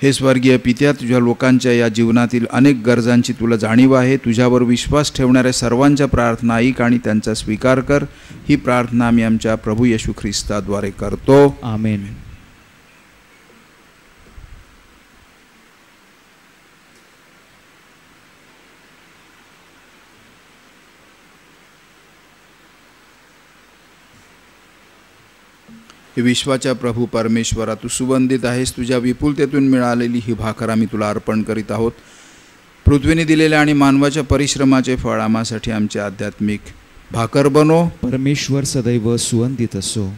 हे स्वर्गीय पित्या, तुझ्या लोकांच्या या जीवनातील अनेक गरजांची तुला जाणीव आहे. तुझ्यावर विश्वास ठेवणाऱ्या सर्वांच्या प्रार्थना ऐक आणि त्यांचा स्वीकार कर. ही प्रार्थना आम्ही आमच्या प्रभू येशू ख्रिस्ताद्वारे करतो. आमेन. हे विश्वाच्या प्रभू परमेश्वरा, तू सुवंदित आहेस. तुझ्या विपुलतेतून मिळालेली ही भाकर आम्ही तुला अर्पण करीत आहोत. पृथ्वीने दिलेल्या आणि मानवाच्या परिश्रमाचे फळ आम्हासाठी आमचे आध्यात्मिक भाकर बनो. परमेश्वर सदैव सुवंदित असो.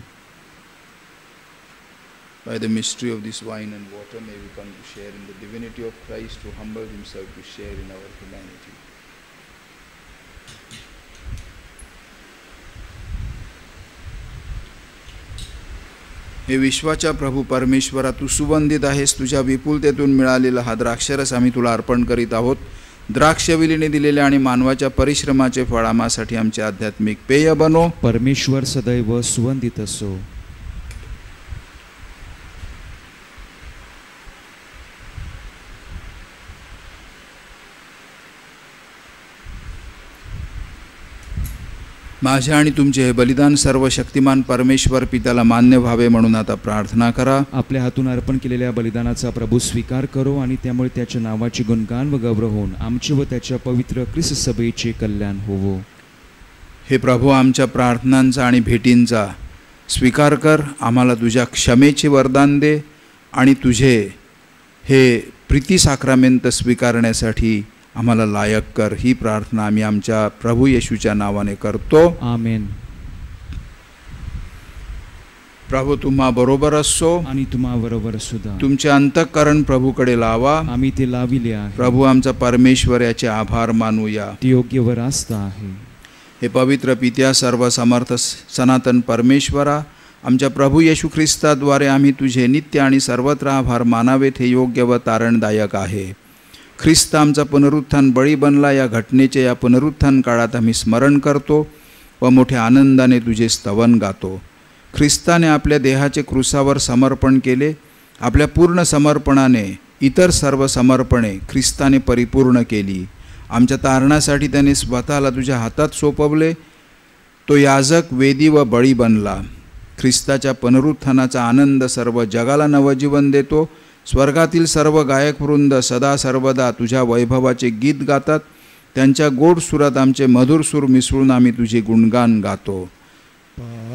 By the mystery of this wine and water may we come to share in the divinity of Christ, who humbled himself to share in our humanity. हे विश्वाच्या प्रभू परमेश्वरा, तू सुवंदित आहेस. तुझ्या विपुलतेतून मिळालेला हा द्राक्षरस आम्ही तुला अर्पण करीत आहोत. द्राक्षविलीने दिलेल्या आणि मानवाच्या परिश्रमाचे फळ आम्हासाठी आमचे आध्यात्मिक पेय बनो. परमेश्वर सदैव सुवंदित असो. माझे आणि तुमचे हे बलिदान सर्व शक्तिमान परमेश्वर पित्याला मान्य व्हावे म्हणून आता प्रार्थना करा. आपल्या हातून अर्पण केलेल्या बलिदानाचा प्रभू स्वीकार करो आणि त्यामुळे त्याच्या नावाची गुणगान व गौरव होऊन आमचे व त्याच्या पवित्र ख्रिस्त सभेचे कल्याण होवो. हे प्रभू, आमच्या प्रार्थनांचा आणि भेटींचा स्वीकार कर. आम्हाला तुझ्या क्षमेचे वरदान दे आणि तुझे हे प्रीती साक्रामेंत स्वीकारण्यासाठी आम्हाला लायक कर. ही प्रार्थना आम्ही आमच्या प्रभू येशूच्या नावाने करतो. आमेन. प्रभू तुम्हा बरोबर असो आणि तुम्हा बरोबर सुद्धा. तुमचे अंतःकरण प्रभूकडे लावा. आम्ही ते लाविले आहे. प्रभू आमचा परमेश्वर याचे आभार मानूया. ते योग्य व रास्त आहे. हे पवित्र पित्या, सर्व समर्थ सनातन परमेश्वरा, आमच्या प्रभू येशू ख्रिस्ताद्वारे आम्ही तुझे नित्य आणि सर्वत्र आभार मानावेत हे योग्य व तारणदायक आहे. ख्रिस्त आमचा पुनरुत्थान बळी बनला या घटनेचे या पुनरुत्थान काळात आम्ही स्मरण करतो व मोठ्या आनंदाने तुझे स्तवन गातो. ख्रिस्ताने आपल्या देहाचे क्रूसावर समर्पण केले. आपल्या पूर्ण समर्पणाने इतर सर्व समर्पणे ख्रिस्ताने परिपूर्ण केली. आमच्या तारणासाठी त्याने स्वतःला तुझ्या हातात सोपवले. तो याजक, वेदी व बळी बनला. ख्रिस्ताच्या पुनरुत्थानाचा आनंद सर्व जगाला नवजीवन देतो. स्वर्गातील सर्व गायकवृंद सदा सर्वदा तुझ्या वैभवाचे गीत गातात. त्यांच्या गोड सुरात आमचे मधुर सूर मिसळून आम्ही तुझे गुणगान गातो.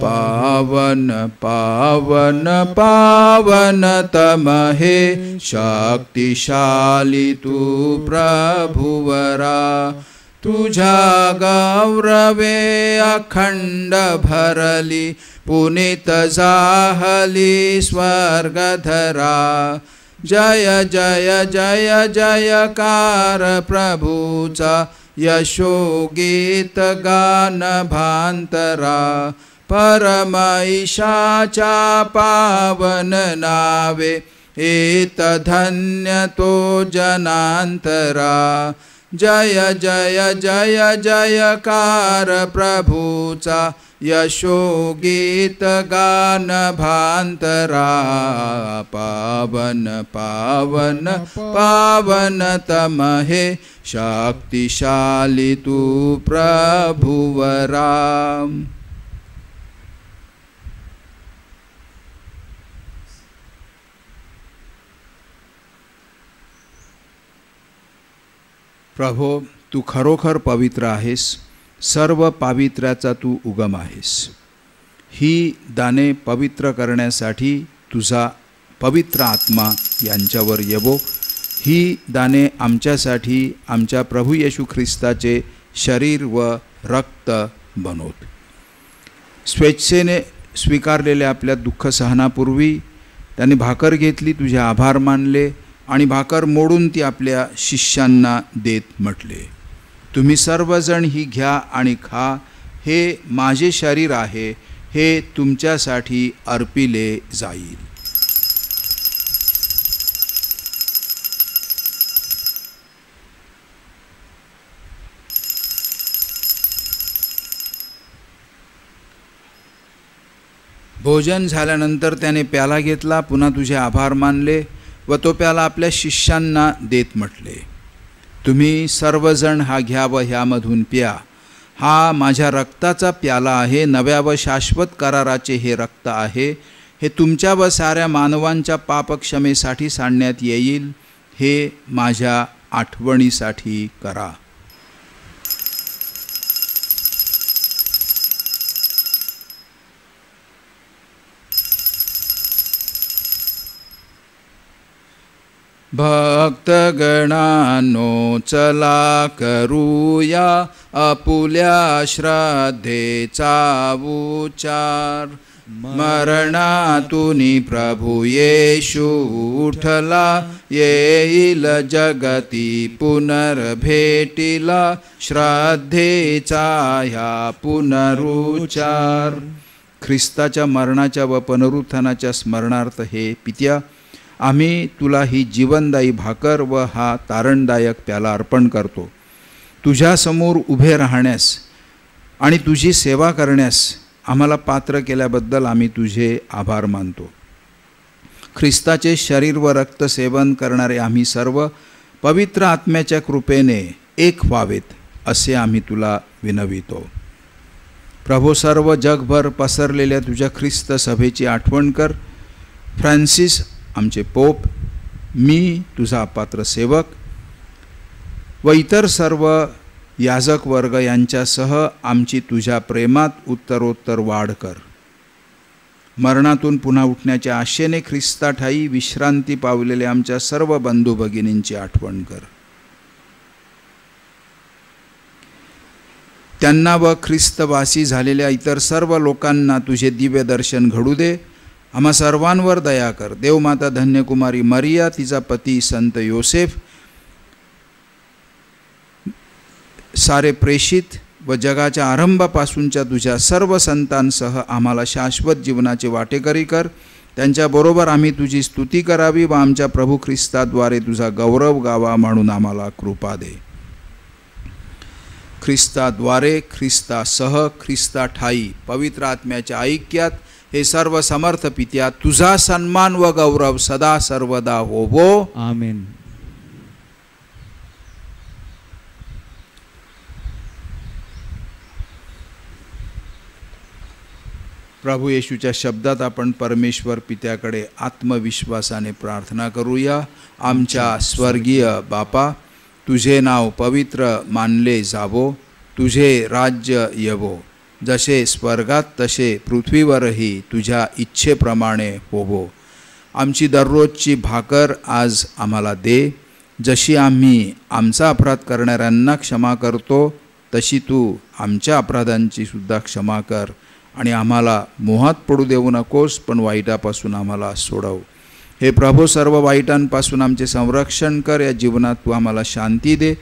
पावन पावन पावन तम हे शक्तिशाली तू प्रभुवरा. तुझ्या गौरवे अखंड भरली पुनीत जाहली स्वर्गधरा. जय जय जय जयकार प्रभूचा यशो गीत गान भांतरा. परमैशाच्या पावन नावे एत धन्य तो जनांतरा. जय जय जय जयकार प्रभूचा यशो गीत गान भांतरा. पावन पावन पावन तम हे शक्तिशाली तू प्रभुवरा. प्रभो, तू खरोखर पवित्र आहेस. सर्व पावित्र्याचा तू उगम आहेस. ही दाने पवित्र करण्यासाठी तुझा पवित्र आत्मा यांच्यावर येवो. ही दाने आमच्यासाठी आमच्या प्रभू येशू ख्रिस्ताचे शरीर व रक्त बनवत. स्वेच्छेने स्वीकारलेल्या आपल्या दुःख सहनापूर्वी त्यांनी भाकर घेतली, तुझे आभार मानले आणि भाकर मोडून ती आपल्या शिष्यांना देत म्हटले, तुम्ही सर्वजण ही घ्या आणि खा. हे माझे शरीर आहे, हे तुमच्यासाठी अर्पिले जाईल. भोजन झाल्यानंतर त्याने प्याला घेतला, पुन्हा तुझे आभार मानले व तो प्याला आपल्या शिष्यांना देत म्हटले, तुम्ही सर्वजण हा घ्या व ह्यामधून प्या. हा माझ्या रक्ताचा प्याला आहे. नव्या व शाश्वत कराराचे हे रक्त आहे. हे तुमच्या व साऱ्या मानवांच्या पापक्षमेसाठी सांडण्यात येईल. हे माझ्या आठवणीसाठी करा. भक्तगणांनो चला करूया आपुल्या श्रद्धेचा उच्चार. मरणातून प्रभू येशू उठला, येईल जगती पुनर्भेटीला. श्रद्धेचा ह्या पुनरुच्चार. ख्रिस्ताच्या मरणाच्या व पुनरुत्थानाच्या स्मरणार्थ हे पित्या, आम्ही तुला ही जीवनदायी भाकर व हा तारणदायक प्याला अर्पण करतो. तुझ्यासमोर उभे राहण्यास आणि तुझी सेवा करण्यास आम्हाला पात्र केल्याबद्दल आम्ही तुझे आभार मानतो. ख्रिस्ताचे शरीर व रक्त सेवन करणारे आम्ही सर्व पवित्र आत्म्याच्या कृपेने एक व्हावेत असे आम्ही तुला विनवितो. प्रभो, सर्व जगभर पसरलेल्या तुझ्या ख्रिस्त सभेची आठवण कर. फ्रान्सिस आमचे पोप, मी तुझा अपात्र सेवक व इतर सर्व याजक वर्ग यांच्यासह आमची तुझ्या प्रेमात उत्तरोत्तर वाढ कर. मरणातून पुन्हा उठण्याच्या आशेने ख्रिस्ताठायी विश्रांती पावलेल्या आमच्या सर्व बंधू भगिनींची आठवण कर. त्यांना व ख्रिस्तवासी झालेल्या इतर सर्व लोकांना तुझे दिव्य दर्शन घडू दे. आम्हा सर्वांवर दया कर. देवमाता धन्यकुमारी मरिया, तिचा पती संत योसेफ, सारे प्रेषित व जगाच्या आरंभापासूनच्या तुझ्या सर्व संतांसह आम्हाला शाश्वत जीवनाचे वाटेकरी कर. त्यांच्याबरोबर आम्ही तुझी स्तुती करावी व आमच्या प्रभू ख्रिस्ताद्वारे तुझा गौरव गावा म्हणून आम्हाला कृपा दे. ख्रिस्ताद्वारे, ख्रिस्तासह, ख्रिस्ताठायी पवित्र आत्म्याच्या ऐक्यात हे सर्व समर्थ पित्या, तुझा सन्मान व गौरव सदा सर्वदा होवो. आमेन. प्रभू येशूच्या शब्दात आपण परमेश्वर पित्याकडे आत्मविश्वासाने प्रार्थना करूया. आमच्या स्वर्गीय बापा, तुझे नाव पवित्र मानले जावो. तुझे राज्य येवो. जसे स्वर्गात तसे पृथ्वीवरही तुझ्या इच्छेप्रमाणे होवो. आमची दररोजची भाकर आज आम्हाला दे. जशी आम्ही आमचा अपराध करणाऱ्यांना क्षमा करतो, तशी तू आमच्या अपराधांची सुद्धा क्षमा कर. आणि आम्हाला मोहात पडू देऊ नकोस, पण वाईटापासून आम्हाला सोडव. हे प्रभू, सर्व वाईटांपासून आमचे संरक्षण कर. या जीवनात तू आम्हाला शांती दे.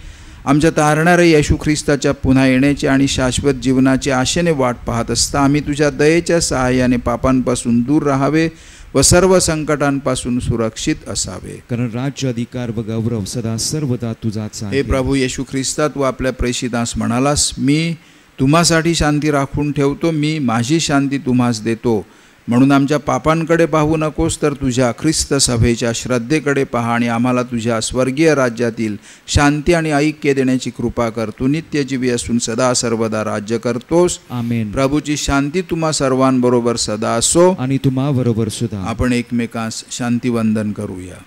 आमच्या तारणाऱ्या येशू ख्रिस्ताच्या पुन्हा येण्याची आणि शाश्वत जीवनाची आशेने वाट पाहत असता आम्ही तुझ्या दयेच्या सहाय्याने पापांपासून दूर राहावे व सर्व संकटांपासून सुरक्षित असावे. कारण राज्य, अधिकार व गौरव सदा सर्वदा तुझाच आहे. हे प्रभू येशू ख्रिस्ता, तू आपल्या प्रेषितास म्हणालास, मी तुम्हासाठी शांती राखून ठेवतो, मी माझी शांती तुम्हास देतो. म्हणून आमच्या पापांकडे पाहू नकोस, तर तुझ्या ख्रिस्त सभेच्या श्रद्धेकडे पहा आणि आम्हाला तुझ्या स्वर्गीय राज्यातील शांती आणि ऐक्य देण्याची कृपा कर. तू नित्यजीवी असून सदा सर्वदा राज्य करतोस. आमेन. प्रभूची शांती तुम्हा सर्वांबरोबर सदा असो आणि तुम्हाबरोबर सुद्धा. आपण एकमेकांस शांतिवंदन करूया.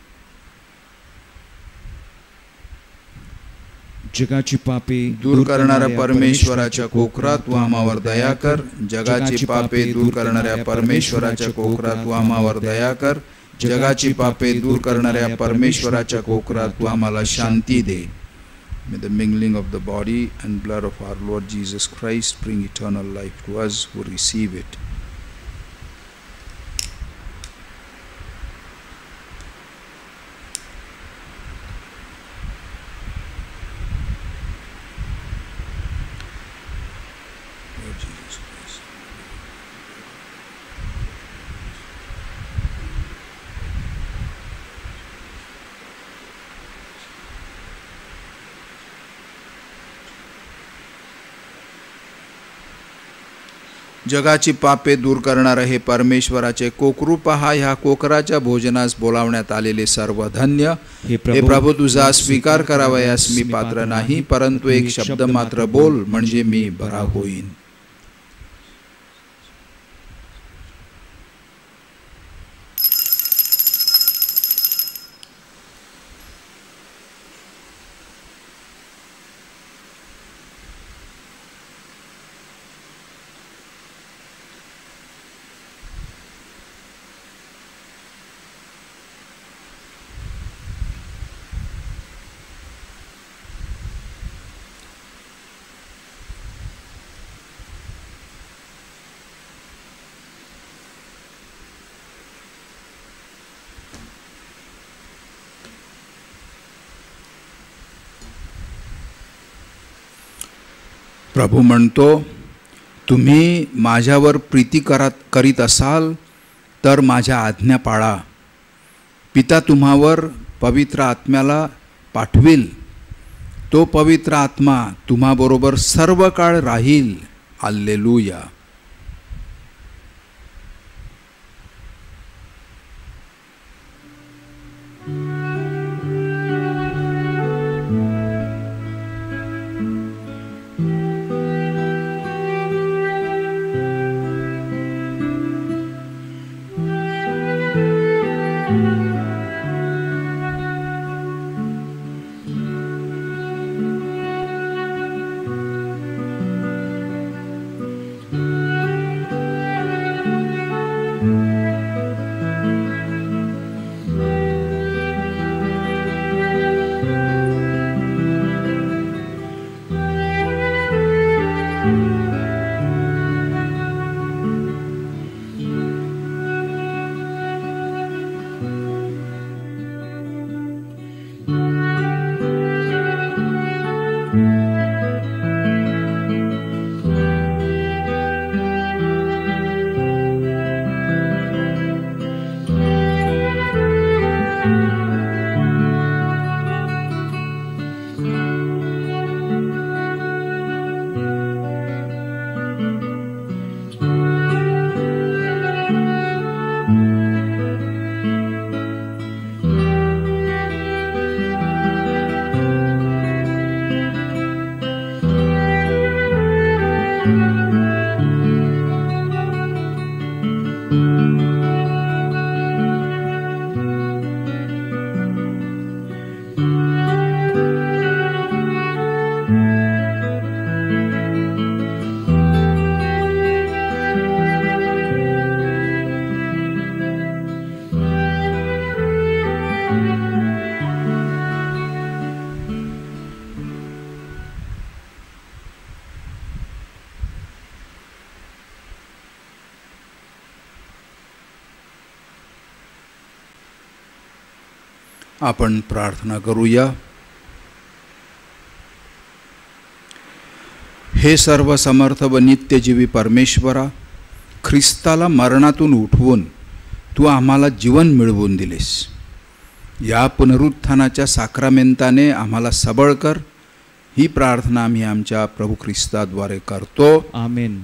जगाची पापे दूर करणाऱ्या परमेश्वराच्या कोकरा, तू आम्हावर दया कर. जगाची पापे दूर करणाऱ्या परमेश्वराच्या कोकरा, तू आम्हावर दया कर. जगाची पापे दूर करणाऱ्या परमेश्वराच्या कोकरा, तू आम्हाला शांती दे. May the mingling of the body and blood of our Lord Jesus Christ bring eternal life to us who receive it. जगाची पापे दूर करणारे हे परमेश्वराचे कोकरू पहा. ह्या कोकराच्या भोजनास बोलावण्यात आलेले सर्व धन्य. हे प्रभू, तुझा स्वीकार करावयास मी पात्र नाही, परंतु एक शब्द मात्र बोल, म्हणजे मी बरा होईन. प्रभू म्हणतो, तुम्ही माझ्यावर प्रीती करीत असाल तर माझ्या आज्ञा पाळा. पिता तुम्हावर पवित्र आत्म्याला पाठविल. तो पवित्र आत्मा तुम्हाबरोबर सर्व काळ राहील. हालेलुया. आपण प्रार्थना करूया. हे सर्व समर्थ व नित्यजीवी परमेश्वरा, ख्रिस्ताला मरणातून उठवून तू आम्हाला जीवन मिळवून दिलेस. या पुनरुत्थानाच्या साक्रामेंताने आम्हाला सबळ कर. ही प्रार्थना आम्ही आमच्या प्रभू ख्रिस्ताद्वारे करतो. आमेन.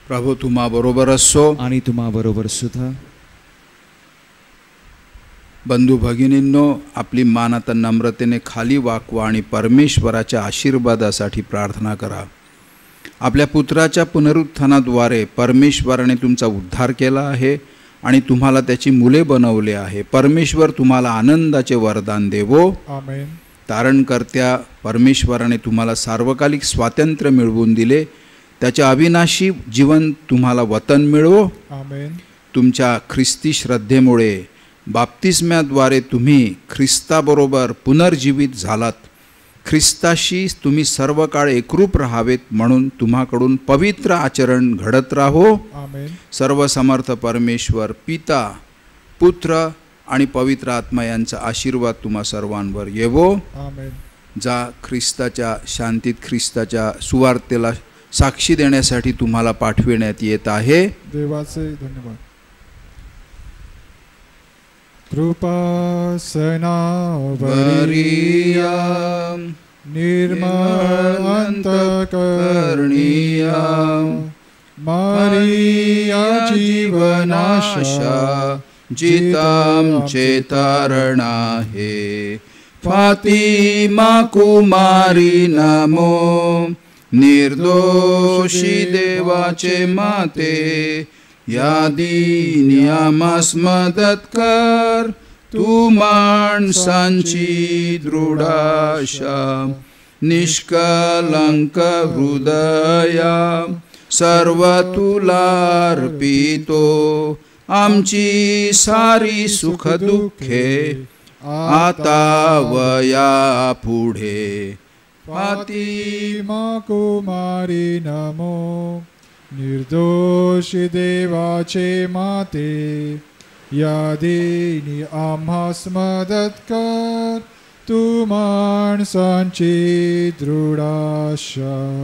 प्रभू तुम्हा बरोबर असो आणि तुम्हा बरोबर सुद्धा. बंधू भगिनींनो, आपली मान आता नम्रतेने खाली वाकवा आणि परमेश्वराच्या आशीर्वादासाठी प्रार्थना करा. आपल्या पुत्राच्या पुनरुत्थानाद्वारे परमेश्वराने तुमचा उद्धार केला आहे आणि तुम्हाला त्याची मुले बनवले आहे. परमेश्वर तुम्हाला आनंदाचे वरदान देवो. आमेन. तारणकर्त्या परमेश्वराने तुम्हाला सार्वकालिक स्वातंत्र्य मिळवून दिले. त्याच्या अविनाशी जीवन तुम्हाला वतन मिळवो. आमेन. तुमच्या ख्रिस्ती श्रद्धेमुळे बाप्तिस्म्याद्वारे तुम्ही ख्रिस्ताबरोबर पुनर्जीवित झालात. ख्रिस्ताशी तुम्ही सर्व काळ एकरूप राहावेत म्हणून तुम्हाकडून पवित्र आचरण घडत राहो. आमेन. सर्व समर्थ परमेश्वर पिता, पुत्र आणि पवित्र आत्मा यांचा आशीर्वाद तुम्हा सर्वांवर येवो. आमेन. जा ख्रिस्ताच्या शांतीत कृष्णाच्या सुवार्तेला साक्षी देण्यासाठी तुम्हाला पाठविण्यात येत आहे. देवाचे धन्यवाद. कृपा सनावरिया निर्मळ अंतःकरणीया मारिया जीवनाशा जितामचे तारण आहे. फातिमा कुमारी नमो, निर्दोषी देवाचे माते, या दीनी आम्हास मदत कर. तू माणसांची दृढ आशा, निष्कलंक हृदया, सर्व तुला अर्पितो. आमची सारी सुख दुःखे आता वया पुढे. फातिमा कुमारी नमो, निर्दोषी देवाचे माते, या दीनी आम्हास मदत कर. तू माणसांची दृढ आशा.